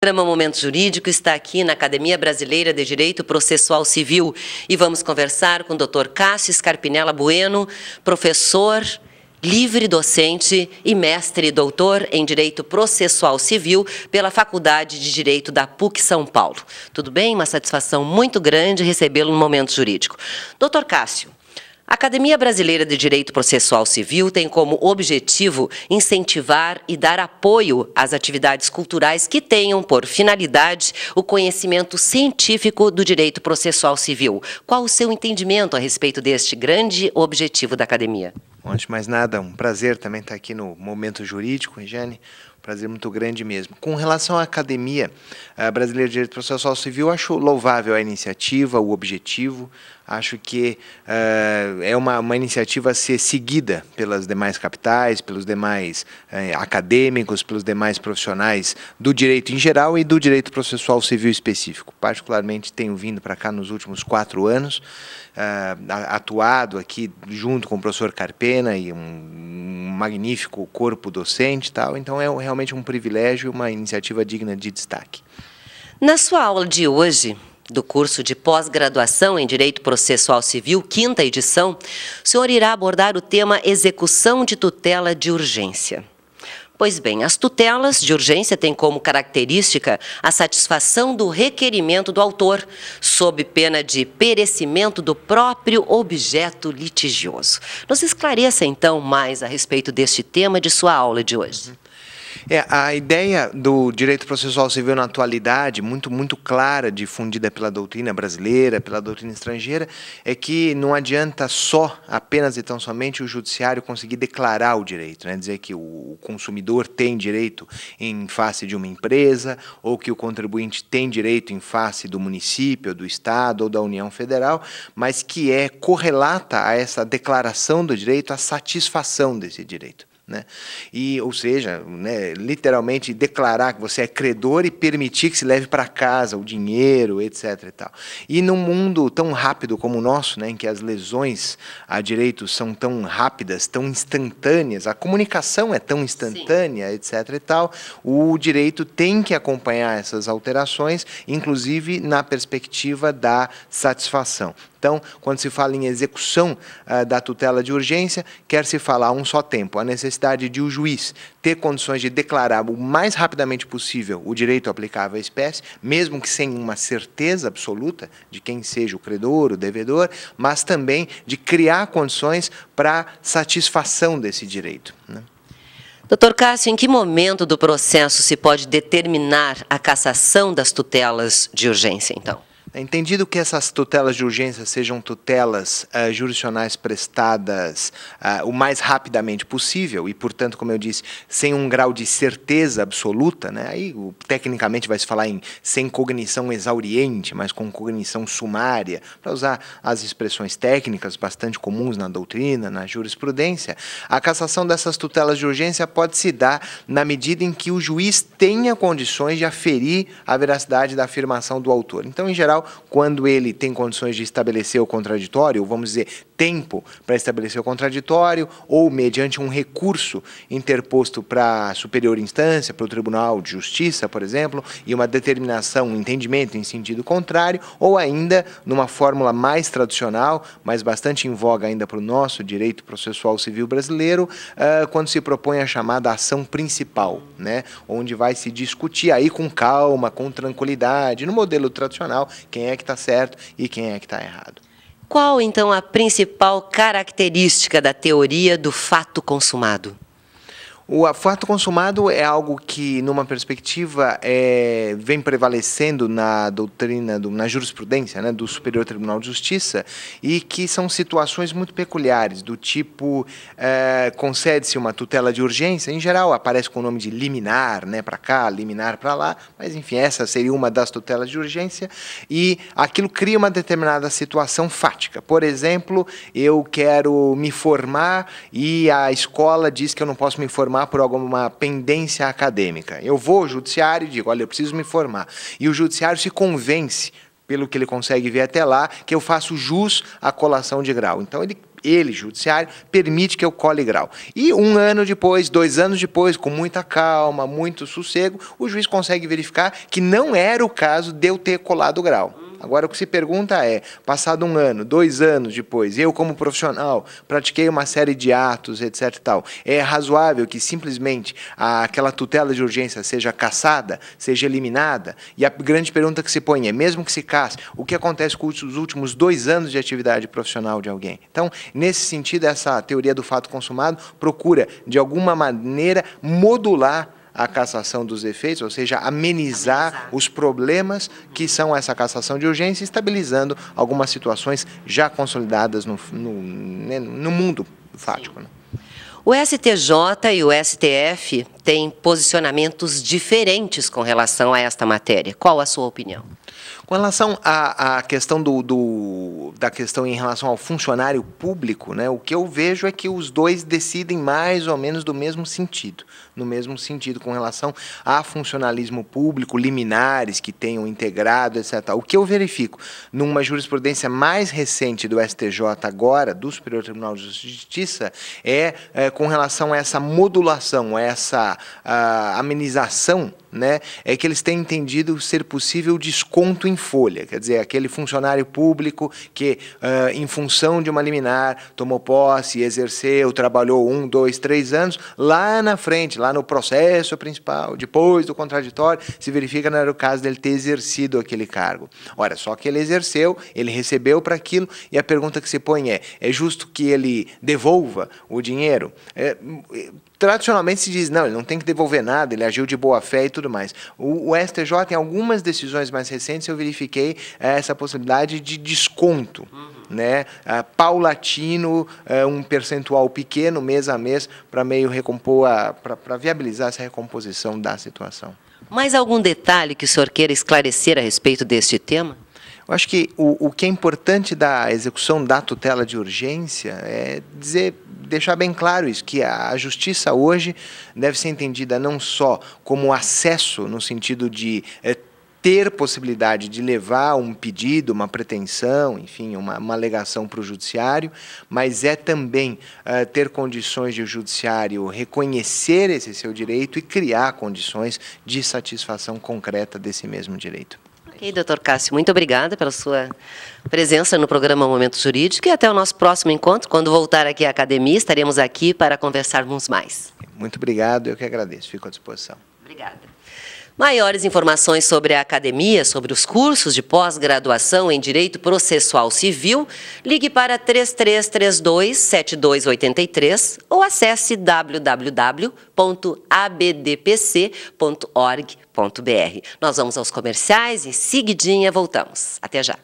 O programa Momento Jurídico está aqui na Academia Brasileira de Direito Processual Civil e vamos conversar com o Dr. Cássio Scarpinella Bueno, professor, livre docente e mestre e doutor em Direito Processual Civil pela Faculdade de Direito da PUC São Paulo. Tudo bem? Uma satisfação muito grande recebê-lo no Momento Jurídico. Dr. Cássio, a Academia Brasileira de Direito Processual Civil tem como objetivo incentivar e dar apoio às atividades culturais que tenham por finalidade o conhecimento científico do direito processual civil. Qual o seu entendimento a respeito deste grande objetivo da Academia? Antes de mais nada, um prazer também estar aqui no Momento Jurídico, Regiane. Prazer muito grande mesmo. Com relação à Academia Brasileira de Direito Processual Civil, acho louvável a iniciativa, o objetivo. Acho que é uma iniciativa a ser seguida pelas demais capitais, pelos demais acadêmicos, pelos demais profissionais do direito em geral e do direito processual civil específico. Particularmente tenho vindo para cá nos últimos 4 anos, atuado aqui junto com o professor Carpena e um magnífico corpo docente e tal. Então é realmente um privilégio e uma iniciativa digna de destaque. Na sua aula de hoje, do curso de pós-graduação em Direito Processual Civil, 5ª edição, o senhor irá abordar o tema execução de tutela de urgência. Pois bem, as tutelas de urgência têm como característica a satisfação do requerimento do autor, sob pena de perecimento do próprio objeto litigioso. Nos esclareça, então, mais a respeito deste tema de sua aula de hoje. A ideia do direito processual civil na atualidade, muito clara, difundida pela doutrina brasileira, pela doutrina estrangeira, é que não adianta apenas e tão somente o judiciário conseguir declarar o direito, né? Dizer que o consumidor tem direito em face de uma empresa, ou que o contribuinte tem direito em face do município, do Estado ou da União Federal, mas que é correlata a essa declaração do direito a satisfação desse direito. Né? Ou seja, né, literalmente declarar que você é credor e permitir que se leve para casa o dinheiro, etc. E tal. E num mundo tão rápido como o nosso, né, em que as lesões a direitos são tão rápidas, tão instantâneas, a comunicação é tão instantânea, Sim. etc. E tal, o direito tem que acompanhar essas alterações, inclusive na perspectiva da satisfação. Então, quando se fala em execução da tutela de urgência, quer se falar a um só tempo a necessidade de o juiz ter condições de declarar o mais rapidamente possível o direito aplicável à espécie, mesmo que sem uma certeza absoluta de quem seja o credor, o devedor, mas também de criar condições para satisfação desse direito, né? Dr. Cássio, em que momento do processo se pode determinar a cassação das tutelas de urgência, então? É entendido que essas tutelas de urgência sejam tutelas jurisdicionais prestadas o mais rapidamente possível e, portanto, como eu disse, sem um grau de certeza absoluta, né? Aí, tecnicamente, vai se falar sem cognição exauriente, mas com cognição sumária, para usar as expressões técnicas bastante comuns na doutrina, na jurisprudência. A cassação dessas tutelas de urgência pode se dar na medida em que o juiz tenha condições de aferir a veracidade da afirmação do autor. Então, em geral, quando ele tem condições de estabelecer o contraditório, ou vamos dizer, tempo para estabelecer o contraditório, ou mediante um recurso interposto para a superior instância, para o Tribunal de Justiça, por exemplo, e uma determinação, um entendimento em sentido contrário, ou ainda numa fórmula mais tradicional, mas bastante em voga ainda para o nosso direito processual civil brasileiro, quando se propõe a chamada ação principal, né, onde vai se discutir aí com calma, com tranquilidade, no modelo tradicional, quem é que está certo e quem é que está errado. Qual, então, a principal característica da teoria do fato consumado? O fato consumado é algo que, numa perspectiva, vem prevalecendo na doutrina, na jurisprudência, né, do Superior Tribunal de Justiça, e que são situações muito peculiares, do tipo, concede-se uma tutela de urgência, em geral aparece com o nome de liminar, né, para cá, liminar para lá, mas enfim, essa seria uma das tutelas de urgência, e aquilo cria uma determinada situação fática. Por exemplo, eu quero me formar e a escola diz que eu não posso me formar por alguma pendência acadêmica. Eu vou ao judiciário e digo, olha, eu preciso me formar. E o judiciário se convence, pelo que ele consegue ver até lá, que eu faço jus à colação de grau. Então, ele, judiciário, permite que eu cole grau. E 1 ano depois, 2 anos depois, com muita calma, muito sossego, o juiz consegue verificar que não era o caso de eu ter colado o grau. Agora, o que se pergunta é, passado 1 ano, 2 anos depois, eu como profissional pratiquei uma série de atos, etc. e tal, é razoável que simplesmente aquela tutela de urgência seja cassada, seja eliminada? E a grande pergunta que se põe é, mesmo que se casse, o que acontece com os últimos 2 anos de atividade profissional de alguém? Então, nesse sentido, essa teoria do fato consumado procura, de alguma maneira, modular a cassação dos efeitos, ou seja, amenizar os problemas que são essa cassação de urgência, estabilizando algumas situações já consolidadas no mundo fático. Né? O STJ e o STF têm posicionamentos diferentes com relação a esta matéria. Qual a sua opinião? Com relação à questão da questão em relação ao funcionário público, né, o que eu vejo é que os dois decidem mais ou menos do mesmo sentido, no mesmo sentido com relação a funcionalismo público, liminares que tenham integrado, etc. O que eu verifico numa jurisprudência mais recente do STJ agora, do Superior Tribunal de Justiça, é com relação a essa modulação, a essa amenização, né, é que eles têm entendido ser possível desconto em folha, quer dizer, aquele funcionário público que, em função de uma liminar, tomou posse, exerceu, trabalhou 1, 2, 3 anos, lá na frente, lá no processo principal, depois do contraditório, se verifica que não era o caso dele ter exercido aquele cargo. Ora, só que ele exerceu, ele recebeu para aquilo, e a pergunta que se põe é justo que ele devolva o dinheiro? Tradicionalmente se diz, não, ele não tem que devolver nada, ele agiu de boa fé e tudo mais. O STJ, em algumas decisões mais recentes, eu verifiquei essa possibilidade de desconto, né, paulatino, um percentual pequeno, mês a mês, para meio recompor, para viabilizar essa recomposição da situação. Mais algum detalhe que o senhor queira esclarecer a respeito deste tema? Eu acho que o que é importante da execução da tutela de urgência é deixar bem claro isso, que a justiça hoje deve ser entendida não só como acesso, no sentido de ter possibilidade de levar um pedido, uma pretensão, enfim, uma alegação para o judiciário, mas é também ter condições de o judiciário reconhecer esse seu direito e criar condições de satisfação concreta desse mesmo direito. Ok, doutor Cássio, muito obrigada pela sua presença no programa Momento Jurídico e até o nosso próximo encontro. Quando voltar aqui à academia, estaremos aqui para conversarmos mais. Muito obrigado, eu que agradeço, fico à disposição. Obrigada. Maiores informações sobre a academia, sobre os cursos de pós-graduação em Direito Processual Civil, ligue para 3332-7283 ou acesse www.abdpc.org.br. Nós vamos aos comerciais, em seguidinha voltamos. Até já.